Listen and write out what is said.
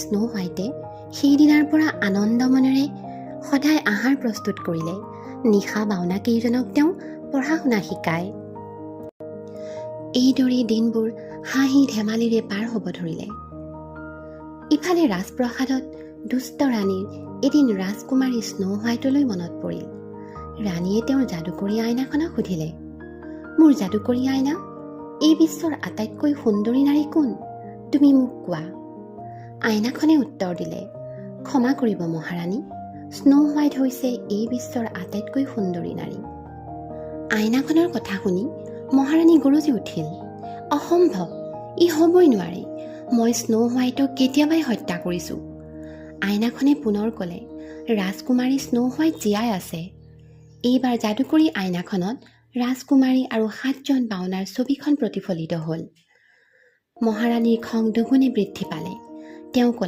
Snow হোৱাইটে সেইদিনাৰ পৰা আনন্দ মনেৰে সদায় আহাৰ প্ৰস্তুত কৰিলে। নিশা বাওনাকেইজনক তেওঁ পঢ়া শুনা শিকায়। এইদৰেই দিনবোৰ হাঁহি ধেমালিৰে পাৰ হ'ব ধৰিলে। ইফালে ৰাজপ্ৰসাদত দুষ্ট ৰাণীৰ এদিন ৰাজকুমাৰী স্নো হোৱাইটলৈ মনত পৰিল। ৰাণীয়ে তেওঁৰ যাদুকৰী আইনাখনক সুধিলে, মোৰ যাদুকৰী আইনা, এই বিশ্বৰ আটাইতকৈ সুন্দৰী নাৰী কোন? তুমি মোক কোৱা। আইনাখনে উত্তৰ দিলে, ক্ষমা কৰিব মহাৰাণী, স্নো হোৱাইট হৈছে এই বিশ্বৰ আটাইতকৈ সুন্দৰী নাৰী। আইনাখনৰ কথা শুনি মহাৰাণী গৰজি উঠিল। অসম্ভৱ, ই হ'বই নোৱাৰে, মই স্নো হোৱাইটক কেতিয়াবাই হত্যা কৰিছোঁ। আইনাখনে পুনৰ ক'লে, ৰাজকুমাৰী স্নো হোৱাইট জীয়াই আছে। এইবাৰ যাদুকৰী আইনাখনত ৰাজকুমাৰী আৰু 7জন বাওনাৰ ছবিখন প্ৰতিফলিত হ'ল। মহাৰাণীৰ খং দুগুণে বৃদ্ধি পালে। তেওঁ